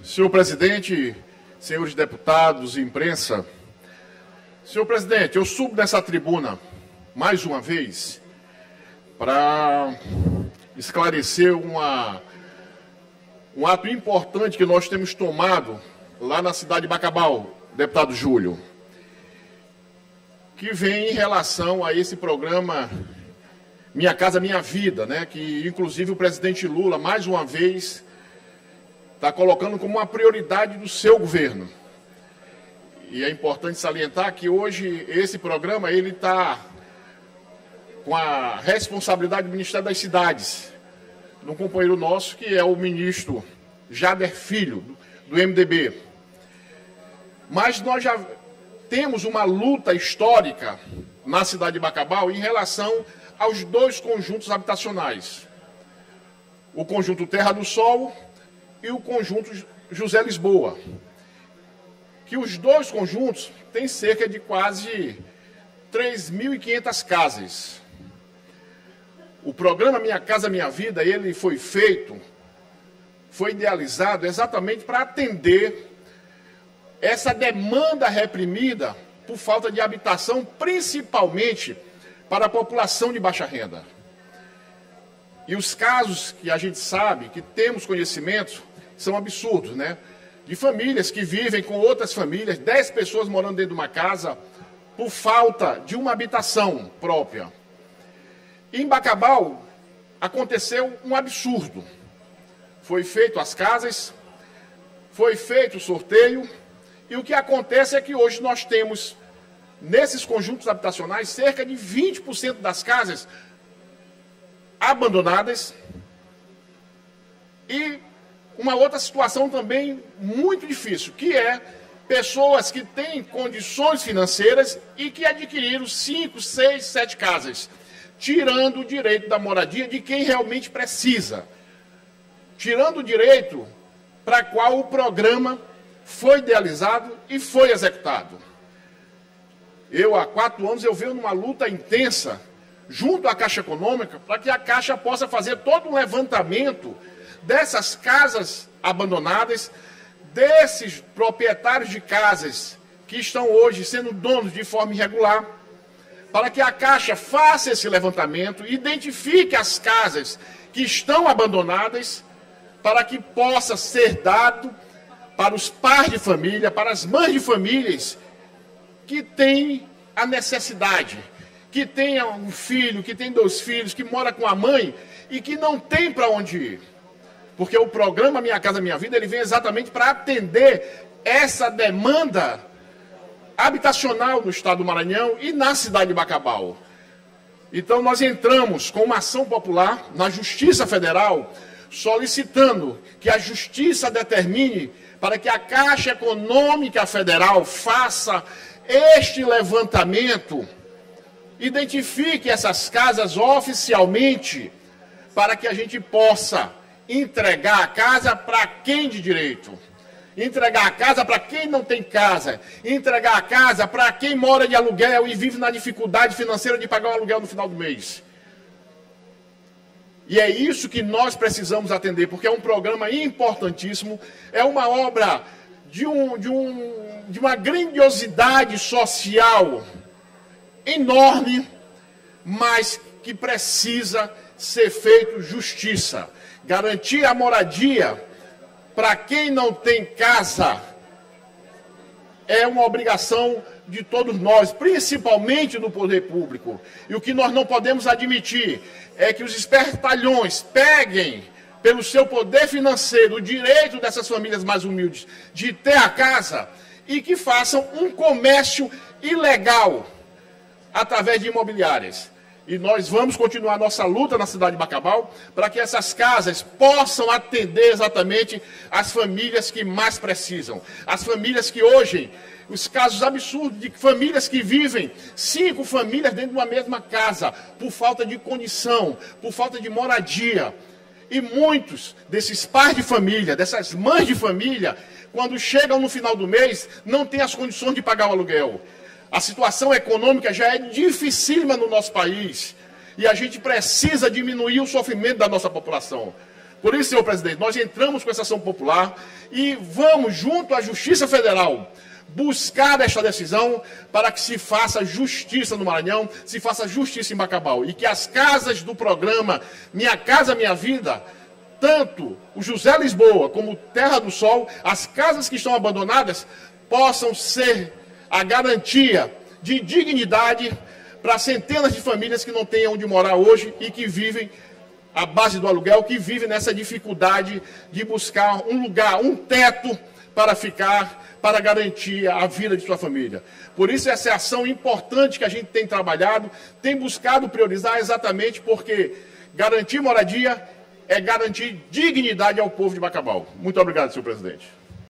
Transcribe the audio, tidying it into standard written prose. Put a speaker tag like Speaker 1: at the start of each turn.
Speaker 1: Senhor presidente, senhores deputados e imprensa, senhor presidente, eu subo nessa tribuna mais uma vez para esclarecer um ato importante que nós temos tomado lá na cidade de Bacabal, deputado Júlio, que vem em relação a esse programa Minha Casa Minha Vida, né, que inclusive o presidente Lula, mais uma vez, está colocando como uma prioridade do seu governo. E é importante salientar que hoje esse programa ele está com a responsabilidade do Ministério das Cidades, de um companheiro nosso que é o ministro Jader Filho, do MDB. Mas nós já temos uma luta histórica na cidade de Bacabal em relação aos dois conjuntos habitacionais. O conjunto Terra do Sol e o conjunto José Lisboa, que os dois conjuntos têm cerca de quase 3.500 casas. O programa Minha Casa Minha Vida, ele foi idealizado exatamente para atender essa demanda reprimida por falta de habitação, principalmente para a população de baixa renda. E os casos que a gente sabe, que temos conhecimento, são absurdos, né? De famílias que vivem com outras famílias, 10 pessoas morando dentro de uma casa, por falta de uma habitação própria. E em Bacabal aconteceu um absurdo. Foi feito as casas, foi feito o sorteio, e o que acontece é que hoje nós temos, nesses conjuntos habitacionais, cerca de 20% das casas abandonadas. E uma outra situação também muito difícil, que é pessoas que têm condições financeiras e que adquiriram 5, 6, 7 casas, tirando o direito da moradia de quem realmente precisa, tirando o direito para qual o programa foi idealizado e foi executado. Eu, há 4 anos, eu venho numa luta intensa junto à Caixa Econômica para que a Caixa possa fazer todo um levantamento dessas casas abandonadas, desses proprietários de casas que estão hoje sendo donos de forma irregular, para que a Caixa faça esse levantamento, identifique as casas que estão abandonadas, para que possa ser dado para os pais de família, para as mães de famílias que têm a necessidade, que tem um filho, que tem 2 filhos, que mora com a mãe e que não tem para onde ir. Porque o programa Minha Casa Minha Vida, ele vem exatamente para atender essa demanda habitacional no estado do Maranhão e na cidade de Bacabal. Então nós entramos com uma ação popular na Justiça Federal, solicitando que a Justiça determine para que a Caixa Econômica Federal faça este levantamento, identifique essas casas oficialmente, para que a gente possa entregar a casa para quem de direito, entregar a casa para quem não tem casa, entregar a casa para quem mora de aluguel e vive na dificuldade financeira de pagar o aluguel no final do mês. E é isso que nós precisamos atender, porque é um programa importantíssimo, é uma obra de uma grandiosidade social enorme, mas que precisa ser feito justiça. Garantir a moradia para quem não tem casa é uma obrigação de todos nós, principalmente do poder público. E o que nós não podemos admitir é que os espertalhões peguem, pelo seu poder financeiro, o direito dessas famílias mais humildes de ter a casa e que façam um comércio ilegal através de imobiliárias. E nós vamos continuar nossa luta na cidade de Bacabal para que essas casas possam atender exatamente as famílias que mais precisam. As famílias que hoje, os casos absurdos de famílias que vivem 5 famílias dentro de uma mesma casa, por falta de condição, por falta de moradia. E muitos desses pais de família, dessas mães de família, quando chegam no final do mês, não têm as condições de pagar o aluguel. A situação econômica já é dificílima no nosso país e a gente precisa diminuir o sofrimento da nossa população. Por isso, senhor presidente, nós entramos com essa ação popular e vamos, junto à Justiça Federal, buscar esta decisão para que se faça justiça no Maranhão, se faça justiça em Bacabal. E que as casas do programa Minha Casa Minha Vida, tanto o José Lisboa como Terra do Sol, as casas que estão abandonadas, possam ser a garantia de dignidade para centenas de famílias que não têm onde morar hoje e que vivem à base do aluguel, que vivem nessa dificuldade de buscar um lugar, um teto para ficar, para garantir a vida de sua família. Por isso, essa é a ação importante que a gente tem trabalhado, tem buscado priorizar exatamente porque garantir moradia é garantir dignidade ao povo de Bacabal. Muito obrigado, senhor presidente.